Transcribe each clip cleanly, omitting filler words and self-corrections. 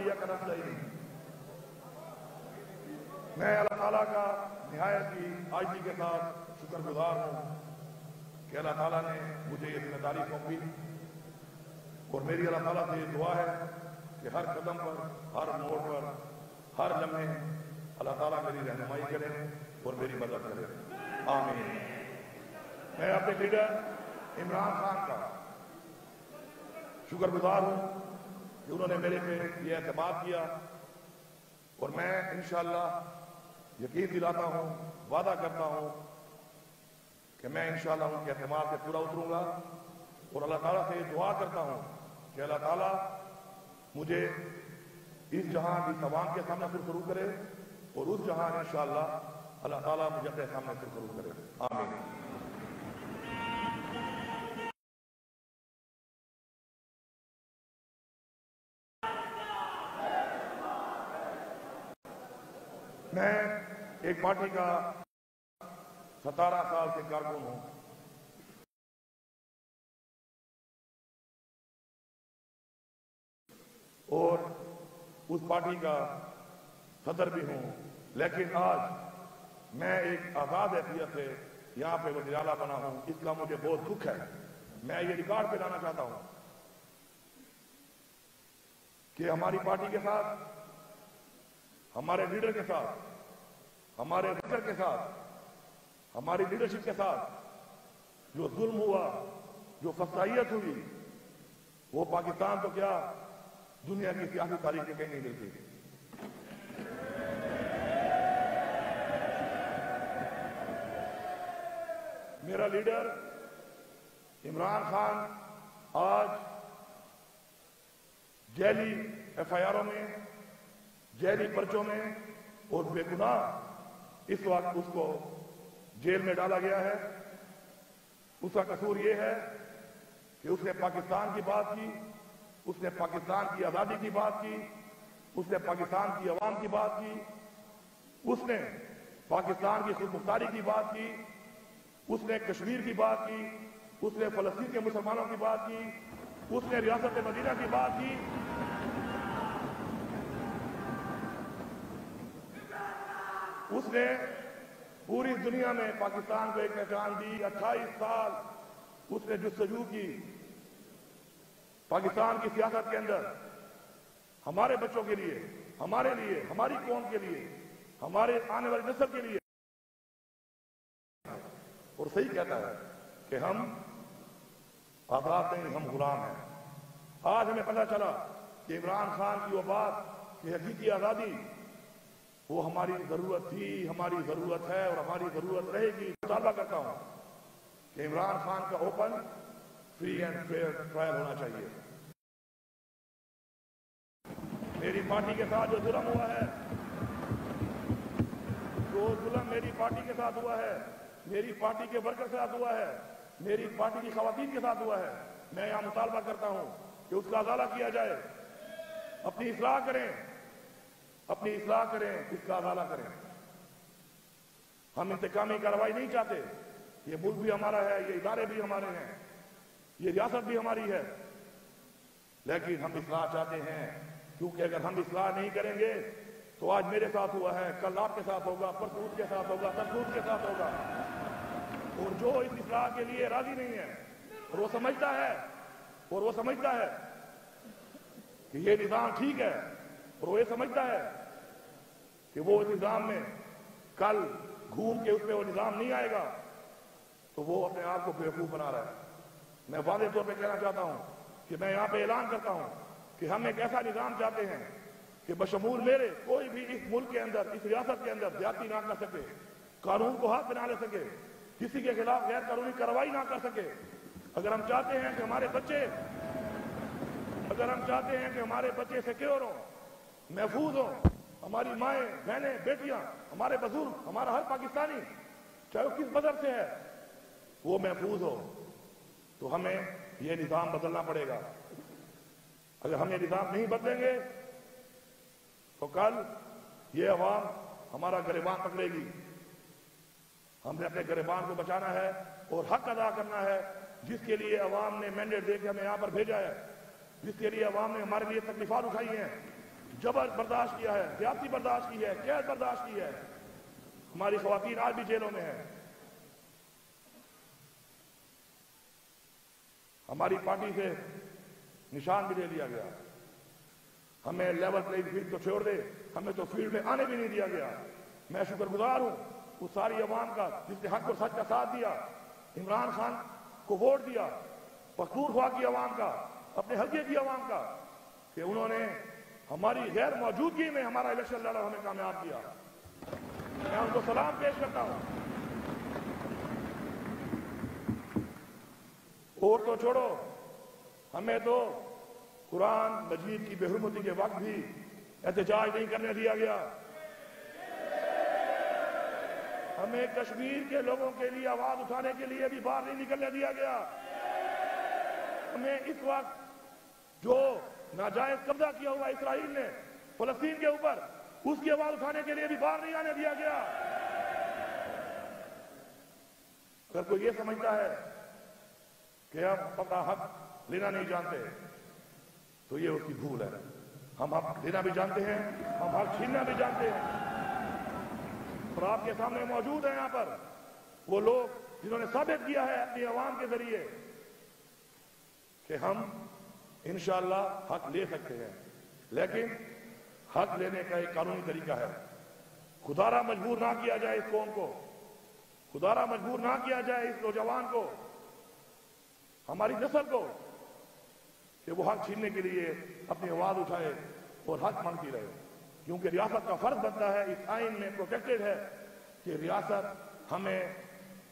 इय्याका नस्तईन। मैं अल्लाह ताला का निहायत ही आजिज़ी के साथ शुक्रगुजार हूँ कि अल्लाह ताला ने मुझे ये जिम्मेदारी सौंपी, और मेरी अल्लाह ताला से दुआ है कि हर कदम पर, हर मोड़ पर, हर लम्हे अल्लाह ताला मेरी रहनुमाई करे और मेरी मदद करे। आमीन। मैं अपने लीडर इमरान खान का शुक्रगुजार हूँ कि उन्होंने मेरे पे ये एतमाद किया, और मैं इंशाअल्लाह यकीन दिलाता हूँ, वादा करता हूँ कि मैं इंशाअल्लाह उनके एतमाद पे पूरा उतरूंगा, और अल्लाह ताला से दुआ करता हूँ कि अल्लाह ताला मुझे इस जहां की तमाम के सामने सुरखरू करे, और उस जहां इंशाअल्लाह अल्लाह ताला मुझे अपने सामने सुरखरू करे। आमीन। मैं एक पार्टी का 17 साल से कारकुन हूं, और उस पार्टी का सदर भी हूं, लेकिन आज मैं एक आजाद हैसियत से यहाँ पे वज़ीर आला बना हूं। इसका मुझे बहुत दुख है। मैं ये रिकॉर्ड पे लाना चाहता हूं कि हमारी पार्टी के साथ, हमारे लीडर के साथ, हमारे वर्कर के साथ, हमारी लीडरशिप के साथ जो जुल्म हुआ, जो फसाइयत हुई, वो पाकिस्तान तो क्या दुनिया की सियासी तारीख में कहीं नहीं मिलती। मेरा लीडर इमरान खान आज जैली एफआईआरों में, जैली पर्चों में और बेगुनाह इस वक्त उसको जेल में डाला गया है। उसका कसूर यह है कि उसने पाकिस्तान की बात की, उसने पाकिस्तान की आजादी की बात की, उसने पाकिस्तान की अवाम की बात की, उसने पाकिस्तान की खुदमुख्तारी की बात की, उसने कश्मीर की बात की, उसने फलस्तीन के मुसलमानों की बात की, उसने रियासत मदीना की बात की। उसने पूरी दुनिया में पाकिस्तान को एक पहचान दी। 28 साल उसने जुस्तजू की पाकिस्तान की सियासत के अंदर, हमारे बच्चों के लिए, हमारे लिए, हमारी कौम के लिए, हमारे आने वाली नस्ल के लिए। और सही कहता है कि हम आजाद नहीं, हम गुलाम हैं। आज हमें पता चला कि इमरान खान की वो बात कि हकीकी आजादी वो हमारी जरूरत थी, हमारी जरूरत है और हमारी जरूरत रहेगी। मुतालबा करता हूं कि इमरान खान का open, free and fair trial होना चाहिए। मेरी पार्टी के साथ जो जुल्म हुआ है, जो जुल्म मेरी पार्टी के साथ हुआ है, मेरी पार्टी के वर्कर के साथ हुआ है, मेरी पार्टी की खवातीन के साथ हुआ है, मैं यहां मुतालबा करता हूं कि उसका अजाला किया जाए। अपनी इस्लाह करें, अपनी इस्लाह करें, इसका अजाला करें। हम इंतकामी कार्रवाई नहीं चाहते। ये मुल्क भी हमारा है, ये इदारे भी हमारे हैं, ये रियासत भी हमारी है, लेकिन हम इस्लाह चाहते हैं। क्योंकि अगर हम इस्लाह नहीं करेंगे तो आज मेरे साथ हुआ है, कल आपके साथ होगा, परसों उसके साथ होगा, तरसों उसके साथ होगा। और जो इस इस्लाह के लिए राजी नहीं है, और वो समझता है कि ये निजाम ठीक है, और वो ये समझता है कि वो इस निजाम में कल घूम के उसमें वो निजाम नहीं आएगा, तो वो अपने आप को बेवकूफ बना रहा है। मैं वादे तौर पे कहना चाहता हूं कि मैं यहां पे ऐलान करता हूं कि हम एक ऐसा निजाम चाहते हैं कि बशमूल मेरे कोई भी इस मुल्क के अंदर, इस रियासत के अंदर ज्यादती ना कर सके, कानून को हाथ बना ले सके, किसी के खिलाफ गैर कानूनी कार्रवाई ना कर सके। अगर हम चाहते हैं कि हमारे बच्चे सिक्योर हों, महफूज हों, हमारी माएं, बहनें, बेटियां, हमारे बुजुर्ग, हमारा हर पाकिस्तानी, चाहे वो किस मजहब से है, वो महफूज हो, तो हमें ये निजाम बदलना पड़ेगा। अगर हम ये निजाम नहीं बदलेंगे तो कल ये अवाम हमारा गिरबान पकड़ेगी। हमने अपने गिरबान को बचाना है और हक अदा करना है, जिसके लिए अवाम ने मैंडेट देकर हमें यहां पर भेजा है, जिसके लिए अवाम ने हमारे लिए तकलीफात उठाई हैं, जबर बर्दाश्त किया है, ज्यादती बर्दाश्त की है, कैद बर्दाश्त की है। हमारी खवातीन आज भी जेलों में है। हमारी पार्टी से निशान भी ले लिया गया। हमें लेवल प्लेइंग फील्ड तो छोड़ दे, हमें तो फील्ड में आने भी नहीं दिया गया। मैं शुक्रगुजार हूं उस सारी अवाम का जिसने हक और सच का साथ दिया, इमरान खान को वोट दिया, पख्तूनख्वा की अवाम का, अपने हल्के की अवाम का, कि उन्होंने हमारी गैर मौजूदगी में हमारा इलेक्शन लड़ा, हमें कामयाब किया। मैं उनको सलाम पेश करता हूं। और तो छोड़ो, हमें तो कुरान मजीद की बेहुरमती के वक्त भी एहतजाज नहीं करने दिया गया। हमें कश्मीर के लोगों के लिए आवाज उठाने के लिए भी बाहर नहीं निकलने दिया गया। हमें इस वक्त जो नाजायज कब्जा किया हुआ इसराइल ने फलस्तीन के ऊपर, उसकी आवाज उठाने के लिए भी बाहर नहीं आने दिया गया। अगर कोई ये समझता है कि हम अपना हक लेना नहीं जानते, तो ये उसकी भूल है। हम हक लेना भी जानते हैं, हम हक छीनना भी जानते हैं। और आपके सामने मौजूद है यहां पर वो लोग जिन्होंने साबित किया है अपनी आवाम के जरिए कि हम इंशाअल्लाह हक ले सकते हैं। लेकिन हक लेने का एक कानूनी तरीका है। खुदारा मजबूर ना किया जाए इस कौम को, खुदारा मजबूर ना किया जाए इस नौजवान को, हमारी नस्ल को, कि वो हक छीनने के लिए अपनी आवाज उठाए और हक मांगती रहे। क्योंकि रियासत का फर्ज बनता है, इस आइन में प्रोटेक्टेड है कि रियासत हमें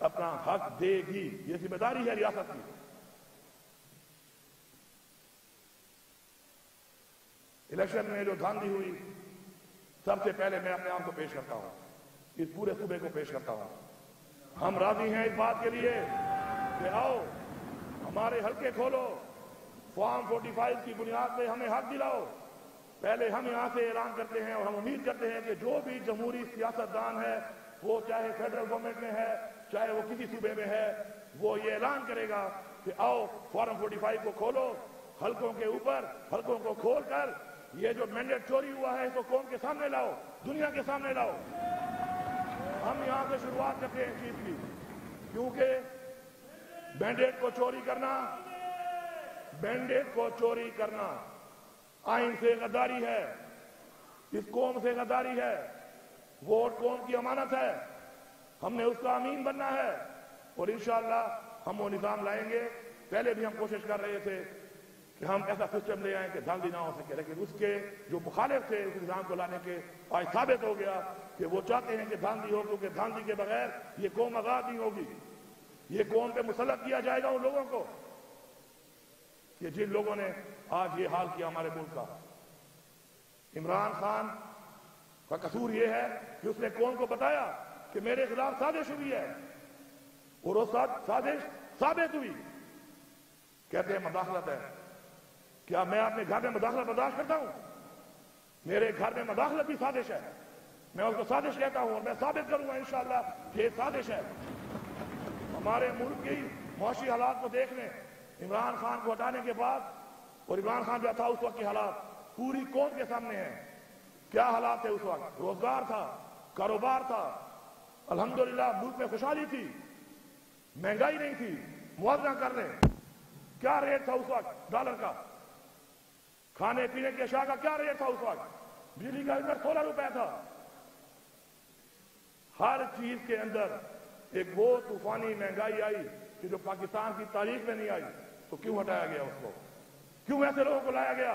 अपना हक देगी। ये जिम्मेदारी है रियासत की। इलेक्शन में जो धांधली हुई, सबसे पहले मैं अपने आप को पेश करता हूं, इस पूरे सूबे को पेश करता हूं। हम राजी हैं इस बात के लिए कि आओ हमारे हल्के खोलो, फॉर्म 45 की बुनियाद पे हमें हक दिलाओ। पहले हम यहां से ऐलान करते हैं और हम उम्मीद करते हैं कि जो भी जमहूरी सियासतदान है, वो चाहे फेडरल गवर्नमेंट में है, चाहे वो किसी सूबे में है, वो ये ऐलान करेगा कि आओ फॉर्म 45 को खोलो, हल्कों के ऊपर हल्कों को खोलकर ये जो मैंडेट चोरी हुआ है इसको कौम के सामने लाओ, दुनिया के सामने लाओ। हम यहां से शुरुआत करते हैं चीज की, क्योंकि मैंडेट को चोरी करना, मैंडेट को चोरी करना आइन से गद्दारी है, इस कौम से गद्दारी है। वोट कौम की अमानत है, हमने उसका अमीन बनना है और इंशाअल्लाह हम वो निजाम लाएंगे। पहले भी हम कोशिश कर रहे थे कि हम ऐसा सिस्टम ले आए कि धांधली ना हो सके, लेकिन उसके जो मुखालिफ थे उस निजाम को लाने के आज साबित हो गया कि वो चाहते हैं कि धांधली हो, क्योंकि धांधली के बगैर ये कौम आजाद नहीं होगी। ये कौम पे मुसल्लत किया जाएगा उन लोगों को कि जिन लोगों ने आज ये हाल किया हमारे मुल्क का। इमरान खान का कसूर ये है कि उसने कौम को बताया कि मेरे खिलाफ साजिश हुई है और वो साजिश साबित हुई। कहते हैं मदाखलत है। क्या मैं अपने घर में मदाखलत बर्दाश्त करता हूं? मेरे घर में मदाखलत भी साजिश है। मैं उसको साजिश कहता हूं और मैं साबित करूंगा इंशाअल्लाह कि ये साजिश है। हमारे मुल्क की मुआशी हालात को देख लें। इमरान खान को हटाने के बाद, और इमरान खान जो था उस वक्त के हालात पूरी कौम के सामने हैं। क्या हालात थे उस वक्त? रोजगार था, कारोबार था, अल्हम्दुलिल्लाह मुल्क में खुशहाली थी, महंगाई नहीं थी। मुआवजा कर लें, क्या रेट था उस वक्त डॉलर का? खाने पीने की अशिया का क्या रेट था उस वक्त? बिजली का यूनिट 16 रुपए था। हर चीज के अंदर एक वो तूफानी महंगाई आई कि जो पाकिस्तान की तारीख में नहीं आई। तो क्यों हटाया गया उसको? क्यों ऐसे लोगों को लाया गया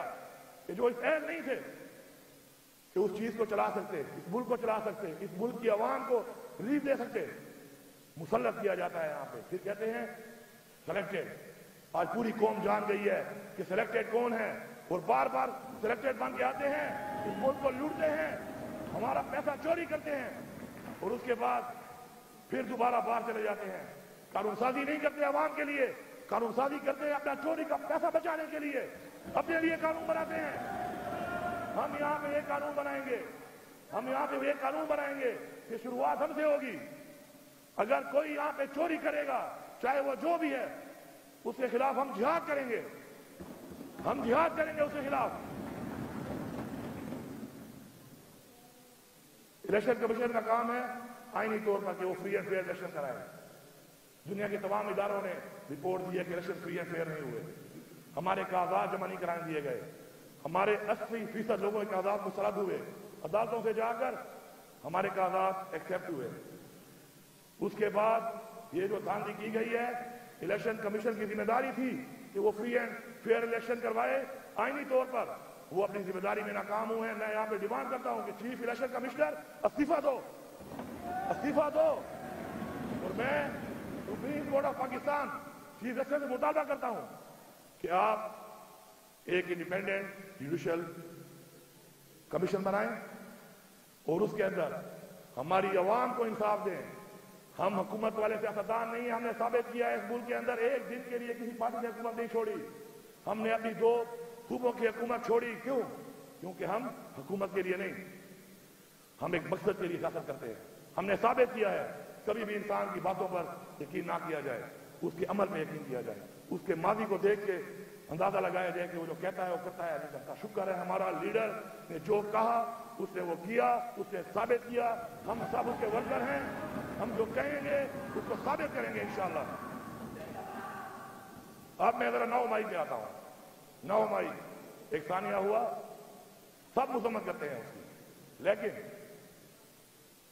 कि जो इस अहल नहीं थे कि उस चीज को चला सकते, इस मुल्क को चला सकते, इस मुल्क की आवाम को रिलीफ दे सकते? मुसल्लत किया जाता है यहां पे। फिर कहते हैं सिलेक्टेड। आज पूरी कौम जान गई है कि सिलेक्टेड कौन है और बार बार सिलेक्टेड बन के आते हैं, इस मुल्क को लूटते हैं, हमारा पैसा चोरी करते हैं और उसके बाद फिर दोबारा बाहर चले जाते हैं। कानून साजी नहीं करते आवाम के लिए, कानून साजी करते हैं अपना चोरी का पैसा बचाने के लिए, अपने लिए कानून बनाते हैं। हम यहाँ पे एक कानून बनाएंगे, हम यहाँ पे एक कानून बनाएंगे कि शुरुआत हमसे होगी। अगर कोई यहाँ पे चोरी करेगा, चाहे वो जो भी है, उसके खिलाफ हम जिहाद करेंगे, हम जिहाद करेंगे उसके खिलाफ। इलेक्शन कमीशन का काम है आईनी तौर पर कि वो फ्री एंड फेयर इलेक्शन कराए। दुनिया के तमाम इदारों ने रिपोर्ट दी है कि इलेक्शन फ्री एंड फेयर नहीं हुए, हमारे कागजात जमा नहीं कराने दिए गए, हमारे 80% लोगों के कागजात मुस्तरद हुए, अदालतों से जाकर हमारे कागजात एक्सेप्ट हुए। उसके बाद ये जो धांधली की गई है, इलेक्शन कमीशन की जिम्मेदारी थी कि वो फ्री एंड फेयर इलेक्शन करवाए, आईनी तौर पर वो अपनी जिम्मेदारी में नाकाम हुए हैं। मैं यहाँ पे डिमांड करता हूं कि चीफ इलेक्शन कमिश्नर इस्तीफा दो, इस्तीफा दो। और मैं supreme court of Pakistan chief justice से मुतालबा करता हूं कि आप एक इंडिपेंडेंट जुडिशियल कमीशन बनाएं और उसके अंदर हमारी अवाम को इंसाफ दें। हम हुकूमत वाले सियासतदान नहीं, हमने साबित किया है इस मुल्क के अंदर एक दिन के लिए किसी पार्टी ने हुकूमत नहीं छोड़ी। हमने अपनी 2 सूबों की हुकूमत छोड़ी, क्यों? क्योंकि हम हुकूमत के लिए नहीं, हम एक मकसद के लिए सियासत करते हैं। हमने साबित किया है कभी भी इंसान की बातों पर यकीन ना किया जाए, उसके अमल में यकीन किया जाए, उसके माजी को देख के अंदाजा लगाया जाए कि वो जो कहता है वो करता है नहीं करता। शुक्र है हमारा लीडर ने जो कहा उसने वो किया, उसने साबित किया। हम सब उसके वर्कर हैं, हम जो कहेंगे उसको साबित करेंगे इंशाअल्लाह। अब मैं जरा 9 मई पे आता हूं। 9 मई एक सानिया हुआ, सब मुसम्मत करते हैं उसकी, लेकिन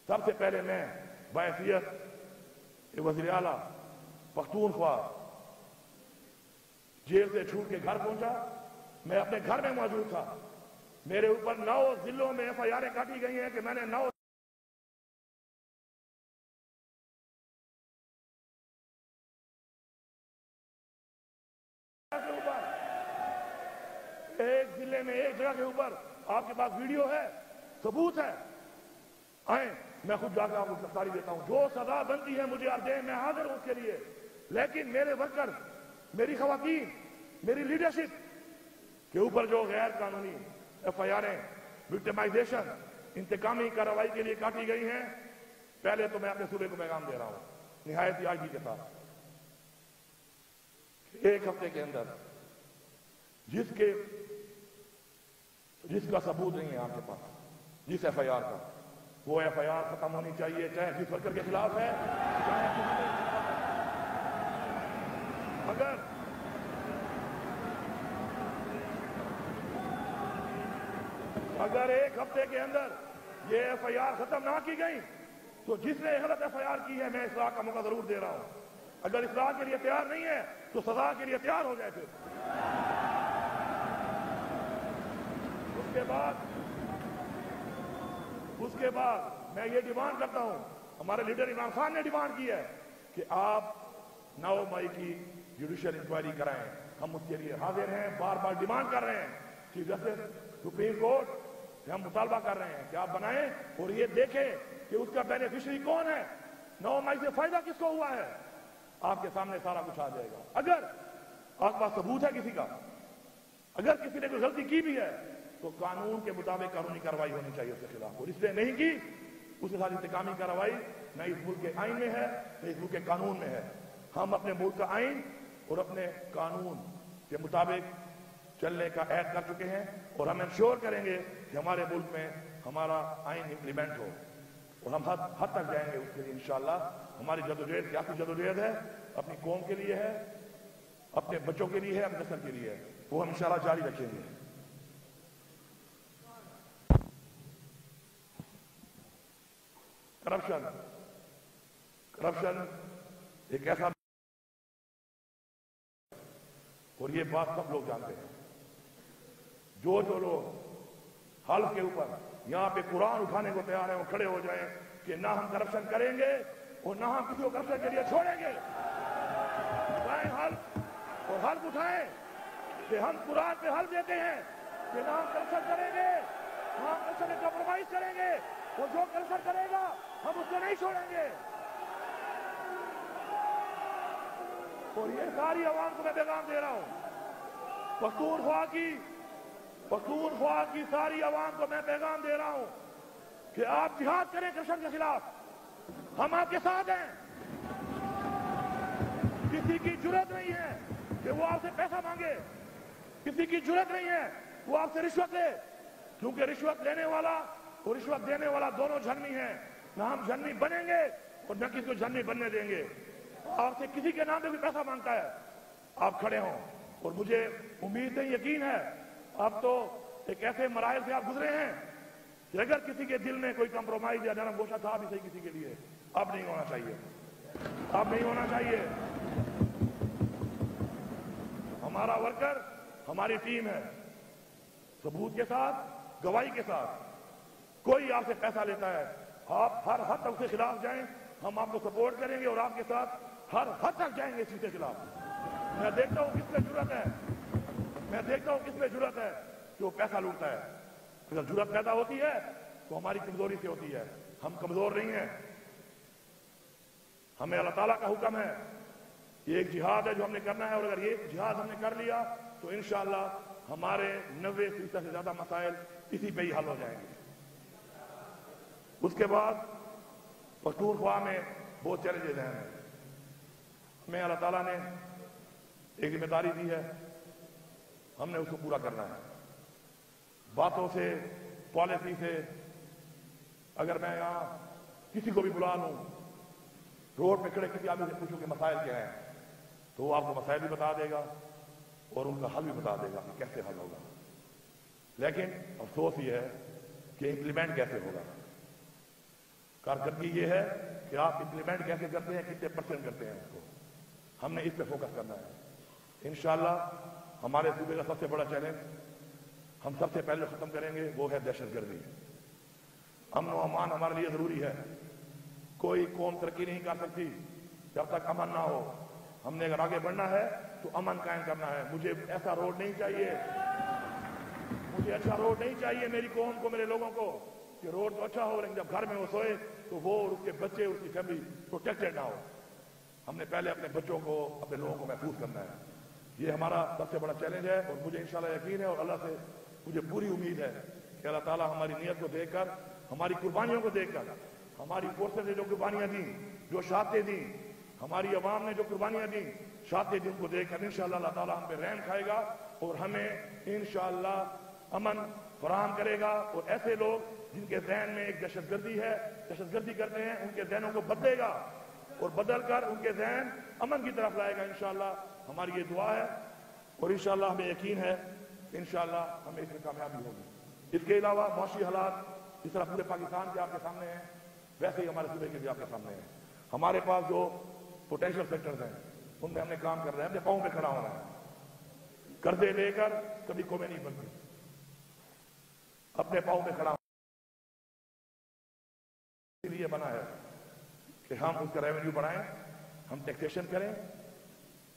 सबसे पहले मैं बहैसियत वज़ीर आला पख्तूनख्वा जेल से छूट के घर पहुंचा। मैं अपने घर में मौजूद था। मेरे ऊपर 9 जिलों में FIR काटी गई हैं कि मैंने 9 के ऊपर, एक जिले में एक जगह के ऊपर आपके पास वीडियो है, सबूत है, आए मैं खुद जाकर आपको गिरफ्तारी देता हूं। जो सजा बनती है मुझे आप दें, मैं हाजिर हूं उसके लिए। लेकिन मेरे वर्कर, मेरी खवातीन, मेरी लीडरशिप के ऊपर जो गैर कानूनी FIR, विक्टिमाइजेशन, इंतकामी कार्रवाई के लिए काटी गई हैं, पहले तो मैं अपने सूबे को पैगाम दे रहा हूं निहायत आजी के साथ, एक हफ्ते के अंदर जिसका सबूत नहीं है आपके पास, जिस FIR का, वो FIR खत्म होनी चाहिए, चाहे जिस वर्कर के खिलाफ है, चाहे अगर एक हफ्ते के अंदर ये FIR खत्म ना की गई तो जिसने गलत FIR की है मैं इस्लाह का मौका जरूर दे रहा हूं। अगर इस्लाह के लिए तैयार नहीं है तो सजा के लिए तैयार हो जाए। फिर उसके बाद मैं ये डिमांड करता हूं, हमारे लीडर इमरान खान ने डिमांड की है कि आप 9 मई की जुडिशियल इंक्वायरी कराएं। हम उसके लिए हाजिर हैं, बार बार डिमांड कर रहे हैं। चीफ जस्टिस सुप्रीम कोर्ट से हम मुतालबा कर रहे हैं कि आप बनाएं और ये देखें कि उसका बेनिफिशियरी कौन है, 9 मई से फायदा किसको हुआ है। आपके सामने सारा कुछ आ जाएगा। अगर आपके पास सबूत है किसी का, अगर किसी ने कोई गलती की भी है तो कानून के मुताबिक कानूनी कार्रवाई होनी चाहिए उसके खिलाफ, और इसलिए नहीं की उसके साथ इंतकामी कार्रवाई न इस मुल्क के आइन में है न इस मुल्क के कानून में है। हम अपने मुल्क का आइन और अपने कानून के मुताबिक चलने का ऐद कर चुके हैं और हम इंश्योर करेंगे कि हमारे मुल्क में हमारा आइन इम्प्लीमेंट हो और हम हद तक जाएंगे उसके लिए इंशाअल्लाह। हमारी जदोजहद सियासी जदोजहद है, अपनी कौम के लिए है, अपने बच्चों के लिए है, अपने नस्ल के लिए है, वो हम इंशाअल्लाह जारी रखेंगे। करप्शन एक ऐसा, और ये बात सब लोग जानते हैं, जो लोग हल्फ के ऊपर यहां पे कुरान उठाने को तैयार है वो खड़े हो जाएं कि ना हम करप्शन करेंगे और ना हम किसी को करप्शन के लिए छोड़ेंगे। उठाएं हल्फ और हल्फ उठाएं कि हम कुरान पे हल्फ देते हैं कि ना हम करप्शन करेंगे, ना हम करप्शन में कॉम्प्रोमाइज करेंगे, और जो करप्शन करेगा हम उसको नहीं छोड़ेंगे। और ये सारी आवाम को मैं पैगाम दे रहा हूं, पख्तूनख्वा की सारी आवाम को मैं पैगाम दे रहा हूं कि आप जिहाद करें करप्शन के खिलाफ, हम आपके साथ हैं। किसी की जुर्रत नहीं है कि वो आपसे पैसा मांगे, किसी की जुर्रत नहीं है वो आपसे रिश्वत ले, क्योंकि रिश्वत लेने वाला और रिश्वत देने वाला दोनों झन्नी है। ना हम झन्नी बनेंगे और न किसी को झन्नी बनने देंगे। आपसे किसी के नाम पे भी पैसा मांगता है, आप खड़े हों। और मुझे उम्मीद है, यकीन है, अब तो एक ऐसे मराहल से आप गुजरे हैं कि अगर किसी के दिल में कोई कंप्रोमाइज या नरम गोशा था भी सही किसी के लिए, अब नहीं होना चाहिए, अब नहीं होना चाहिए। हमारा वर्कर, हमारी टीम है, सबूत के साथ, गवाही के साथ। कोई आपसे पैसा लेता है, आप हर हद तक उसके खिलाफ जाएं, हम आपको सपोर्ट करेंगे और आपके साथ हर हद तक जाएंगे इसके खिलाफ। मैं देखता हूं किस पे जुर्रत है, मैं देखता हूं किस पे जुर्रत है कि वो पैसा लूटता है। अगर जुर्रत पैदा होती है तो हमारी कमजोरी से होती है। हम कमजोर नहीं हैं। हमें अल्लाह ताला का हुक्म है, ये एक जिहाद है जो हमने करना है, और अगर ये जिहाद हमने कर लिया तो इंशाअल्लाह हमारे 90% से ज्यादा मसाइल इसी पे ही हल हो जाएंगे। उसके बाद पख्तूनख्वा में बहुत चैलेंजेस हैं। हमें अल्लाह ताला ने एक जिम्मेदारी दी है, हमने उसको पूरा करना है। बातों से, पॉलिसी से, अगर मैं यहां किसी को भी बुला लूं, रोड पे खड़े किसी आदमी से पूछूं कि मसाइल क्या हैं, तो वो आपको मसाइल भी बता देगा और उनका हल भी बता देगा कि कैसे हल होगा। लेकिन अफसोस ये है कि इंप्लीमेंट कैसे होगा। कारकर्दगी ये है कि आप इंप्लीमेंट कैसे करते हैं, कितने % करते हैं, उसको हमने इस पे फोकस करना है। इंशाअल्लाह हमारे सूबे का सबसे बड़ा चैलेंज हम सबसे पहले खत्म करेंगे, वो है दहशतगर्दी। अमन और अमान हमारे लिए जरूरी है। कोई कौम तरक्की नहीं कर सकती जब तक अमन ना हो। हमने अगर आगे बढ़ना है तो अमन कायम करना है। मुझे ऐसा रोड नहीं चाहिए, मुझे अच्छा रोड नहीं चाहिए मेरी कौम को, मेरे लोगों को, कि रोड तो अच्छा हो लेकिन जब घर में वो सोए तो वो और उसके बच्चे, उसकी फैमिली प्रोटेक्टेड ना हो। हमने पहले अपने बच्चों को, अपने लोगों को महफूज करना है। ये हमारा सबसे बड़ा चैलेंज है और मुझे इंशाल्लाह यकीन है और अल्लाह से मुझे पूरी उम्मीद है कि अल्लाह ताला हमारी नीयत को देखकर, हमारी कुर्बानियों को देखकर, हमारी फोर्सेस ने जो कुर्बानियां दी, जो शहादतें दी, हमारी अवाम ने जो कुर्बानियां दी, शहादतें दी, उनको देखकर इंशाल्लाह अल्लाह ताला हम पे रहम खाएगा और हमें इंशाल्लाह अमन फराहम करेगा। और ऐसे लोग जिनके जहन में एक दहशतगर्दी है, दहशतगर्दी करते हैं, उनके जहनों को बदलेगा और बदल कर उनके जहन अमन की तरफ लाएगा। इंशाअल्लाह हमारी ये दुआ है और इंशाअल्लाह हमें यकीन है इंशाअल्लाह हमें इसमें कामयाबी होगी। इसके अलावा मौशी हालात जिस तरह पूरे पाकिस्तान के आपके सामने हैं, वैसे ही हमारे सूबे के भी आपके सामने हैं। हमारे पास जो पोटेंशियल सेक्टर्स हैं उनमें हमने काम कर रहे हैं, अपने पाँव पे खड़ा होना है। कर्जे लेकर कभी कौमें नहीं बनती, अपने पाँव पे खड़ा इसलिए बना है कि हम उसका रेवेन्यू बढ़ाएं, हम टैक्सेशन करें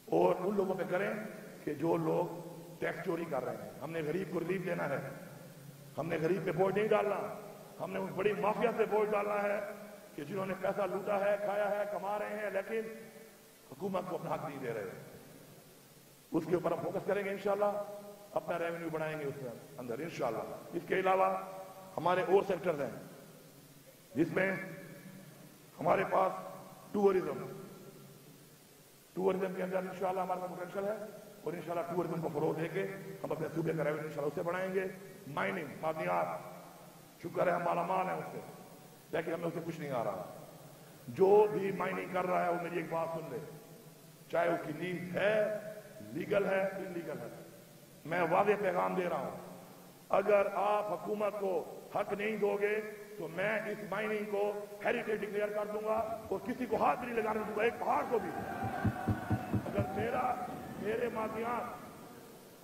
और उन लोगों पे करें कि जो लोग टैक्स चोरी कर रहे हैं। हमने गरीब को रिलीफ देना है, हमने गरीब पे बोझ नहीं डालना, हमने उस बड़ी माफिया से बोझ डालना है कि जिन्होंने पैसा लूटा है, खाया है, कमा रहे हैं लेकिन हुकूमत को अपना हक नहीं दे रहे। उसके ऊपर हम फोकस करेंगे इंशाल्लाह, अपना रेवेन्यू बढ़ाएंगे उसके अंदर इंशाल्लाह। इसके अलावा हमारे और सेक्टर्स हैं जिसमें हमारे पास टूरिज्म के अंदर इंशाल्लाह हमारे पास पोटेंशियल है और इंशाल्लाह टूरिज्म को फरोग देके हम अपने सूबे का रेवेन्यू इंशाल्लाह उससे बढ़ाएंगे। माइनिंग, मादनियात, शुक्र है हम मालामाल है उससे, लेकिन हमें उससे कुछ नहीं आ रहा। जो भी माइनिंग कर रहा है वो मेरी एक बात सुन ले, चाहे उसकी लीज है, लीगल है, इलीगल है, मैं वादे पैगाम दे रहा हूं, अगर आप हुकूमत को हक नहीं दोगे तो मैं इस माइनिंग को हेरिटेज डिक्लेयर कर दूंगा और किसी को हाथ भी नहीं लगाने दूंगा, एक पहाड़ को भी।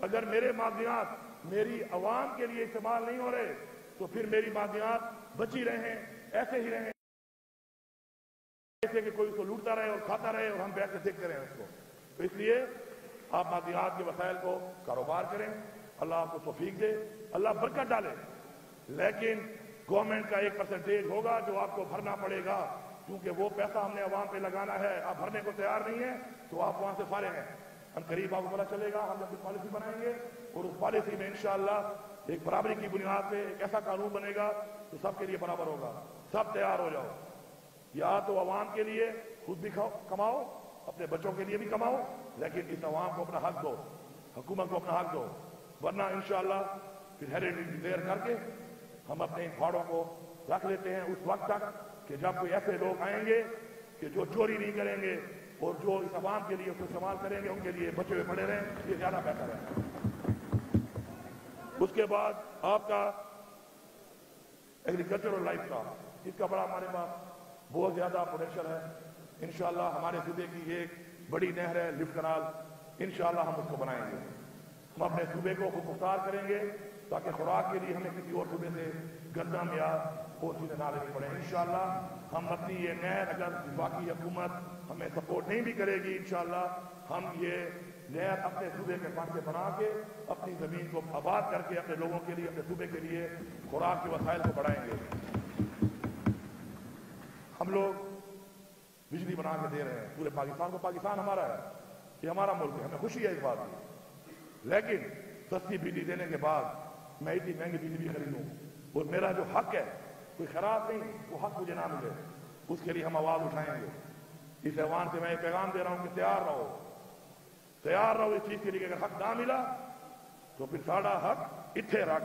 अगर मेरे मादनियात मेरी अवाम के लिए इस्तेमाल नहीं हो रहे तो फिर मेरी मादनियात बची रहे, ऐसे ही रहे, ऐसे कि कोई उसको लूटता रहे और खाता रहे और हम बैठ के देखते रहे उसको। तो इसलिए आप मादनियात के वसाइल को कारोबार करें, अल्लाह आपको तौफीक दे, अल्लाह बरकत डाले। लेकिन गवर्नमेंट का 1% होगा जो आपको भरना पड़ेगा, क्योंकि वो पैसा हमने अवाम पे लगाना है। आप भरने को तैयार नहीं है तो आप वहां से फारिग हैं। हम करीब आपको पता चलेगा, हम जब पॉलिसी बनाएंगे और उस पॉलिसी में इंशाअल्लाह एक बराबरी की बुनियाद पे एक ऐसा कानून बनेगा तो सबके लिए बराबर होगा। सब तैयार हो जाओ, या तो अवाम के लिए खुद भी कमाओ, अपने बच्चों के लिए भी कमाओ, लेकिन इस अवाम को अपना हक दो, हुकूमत को अपना हक दो, वरना इंशाअल्लाह फिर हेरिटेज डिक्लेयर करके हम अपने इन फाड़ों को रख लेते हैं उस वक्त तक कि जब कोई ऐसे लोग आएंगे कि जो चोरी नहीं करेंगे और जो इस आवाम के लिए उसको इस्तेमाल करेंगे, उनके लिए बचे हुए पड़े रहें, ये ज्यादा बेहतर है। उसके बाद आपका एग्रीकल्चरल लाइफ का, इसका बड़ा हमारे पास बहुत ज्यादा पोटेंशियल है। इंशाअल्लाह हमारे सूबे की एक बड़ी नहर है लिफ्ट कनाल, इंशाअल्लाह हम उसको बनाएंगे। हम अपने सूबे को खुद मुख्तार करेंगे ताकि खुराक के लिए हमें किसी और सूबे से गंदम या और चीजें ना लेनी पड़े। इंशाअल्लाह हम अपनी ये नहर, अगर बाकी हुकूमत हमें सपोर्ट नहीं भी करेगी, इंशाअल्लाह हम ये नहर अपने सूबे के फंड से बना के अपनी जमीन को आबाद करके अपने लोगों के लिए, अपने सूबे के लिए खुराक के वसाइल को बढ़ाएंगे। हम लोग बिजली बना के दे रहे हैं पूरे पाकिस्तान को। पाकिस्तान हमारा है, ये हमारा मुल्क है, हमें खुशी है इस बात की। लेकिन सस्ती बिजली देने के बाद मैं इतनी महंगी बिजली भी खरीदूं और मेरा जो हक है, कोई खराब नहीं, वो हक मुझे ना मिले, उसके लिए हम आवाज उठाएंगे। इस ऐवान से मैं पैगाम दे रहा हूं कि तैयार रहो, तैयार रहो इस चीज के लिए। अगर हक ना मिला तो फिर साड़ा हक इत्थे रख,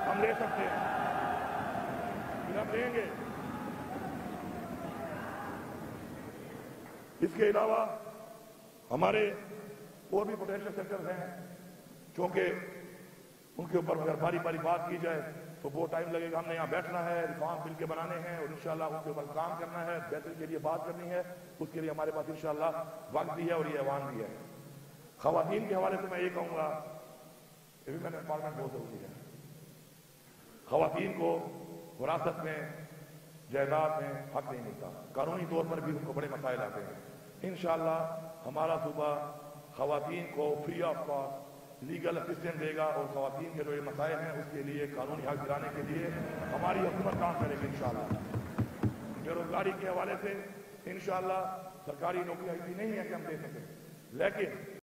हम ले सकते हैं, फिर हम देंगे। इसके अलावा हमारे और भी पोटेंशियल सेक्टर्स हैं, क्योंकि उनके ऊपर अगर बारी बारी बात की जाए तो बहुत टाइम लगेगा। हमने यहाँ बैठना है, रिफॉर्म बिल के बनाने हैं और इंशाल्लाह उनके ऊपर काम करना है, बेहतरी के लिए बात करनी है। उसके लिए हमारे पास इंशाल्लाह वक्त भी है और ये ऐवान भी है। खवातीन के हवाले से मैं ये कहूँगा, ये भी मैंने पार्लियामेंट बहुत जरूरी है। खवातीन को विरासत में, जायदाद में हक नहीं मिलता, कानूनी तौर पर भी उनको बड़े मसाइल आते हैं। इंशाअल्लाह हमारा सूबा खवातीन को free of cost legal assistance देगा और खवातीन के जो ये मसाइल हैं उसके लिए कानूनी हक दिलाने के लिए हमारी हुकूमत काम करेगी इंशाअल्लाह। बेरोजगारी के हवाले से इंशाअल्लाह सरकारी नौकरियां इतनी नहीं है कि हम दे सकें, लेकिन